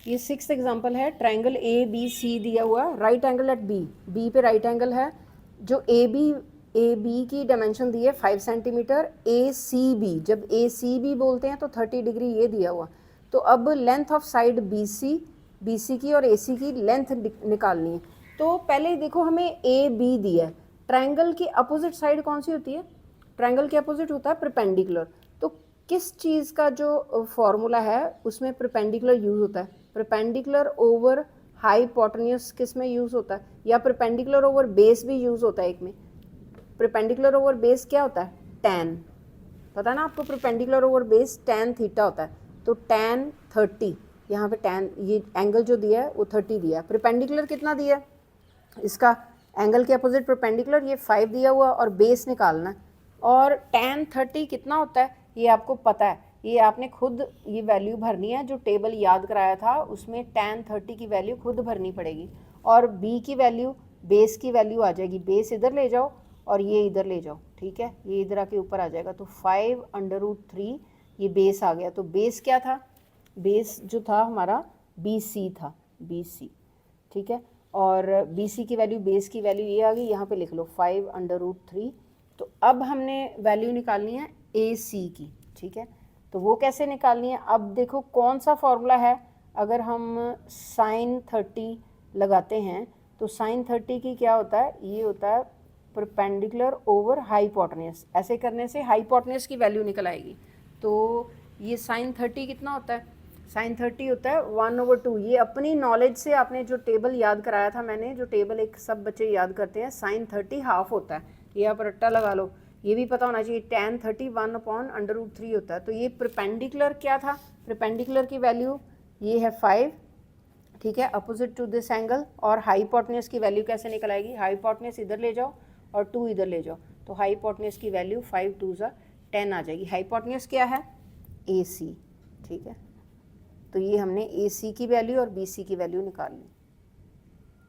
ये 6th example है, triangle A B C दिया हुआ, right angle at B, B पे राइट एंगल है, जो ए बी की डायमेंशन दी है 5 सेंटीमीटर, ए सी बी, जब ए सी बी बोलते हैं तो 30 डिग्री ये दिया हुआ। तो अब length of side B C की और ए सी की लेंथ निकालनी है। तो पहले देखो हमें ए बी दिया है, ट्रायंगल की अपोजिट साइड कौन सी होती है? ट्रायंगल के अपोजिट होता है परपेंडिकुलर। तो किस चीज़ का जो फॉर्मूला है उसमें परपेंडिकुलर यूज़ होता है? परपेंडिकुलर ओवर हाइपोटेन्यूज किस में यूज़ होता है? या परपेंडिकुलर ओवर बेस भी यूज़ होता है एक में। परपेंडिकुलर ओवर बेस क्या होता है? tan, पता ना आपको, perpendicular over base tan theta होता है। तो tan 30, यहाँ पे tan, ये एंगल जो दिया है वो 30 दिया है। परपेंडिकुलर कितना दिया है इसका? एंगल के अपोजिट परपेंडिकुलर ये 5 दिया हुआ और बेस निकालना है। और tan 30 कितना होता है ये आपको पता है, ये आपने खुद ये वैल्यू भरनी है, जो टेबल याद कराया था उसमें tan 30 की वैल्यू खुद भरनी पड़ेगी। और b की वैल्यू, बेस की वैल्यू आ जाएगी, बेस इधर ले जाओ और ये इधर ले जाओ, ठीक है, ये इधर आके ऊपर आ जाएगा। तो 5√3 ये बेस आ गया। तो बेस क्या था? बेस जो था हमारा BC था, BC, ठीक है। और BC की वैल्यू, बेस की वैल्यू ये आ गई, यहाँ पे लिख लो 5√3। तो अब हमने वैल्यू निकालनी है AC की, ठीक है। तो वो कैसे निकालनी है? अब देखो कौन सा फॉर्मूला है, अगर हम sin 30 लगाते हैं तो sin 30 की क्या होता है? ये होता है परपेंडिकुलर ओवर हाइपोटेन्यूज। ऐसे करने से हाइपोटेन्यूज की वैल्यू निकल आएगी। तो ये sin 30 कितना होता है? sin 30 होता है 1/2। ये अपनी नॉलेज से आपने जो टेबल याद कराया था मैंने, जो टेबल एक सब बच्चे याद करते हैं, sin 30 हाफ होता है, ये आप रट्टा लगा लो। ये भी पता होना चाहिए tan 30 1/√3 होता है। तो ये परपेंडिकुलर क्या था? परपेंडिकुलर की वैल्यू ये है 5, ठीक है, अपोजिट टू दिस एंगल। और हाइपोटेन्यूज की वैल्यू कैसे निकल आएगी? हाइपोटेन्यूज इधर ले जाओ और 2 इधर ले जाओ, तो हाइपोटेन्यूज की वैल्यू 5 2 10 आ जाएगी। हाइपोटेन्यूज क्या है? AC, ठीक है। तो ये हमने AC की वैल्यू और BC की वैल्यू निकाल ली।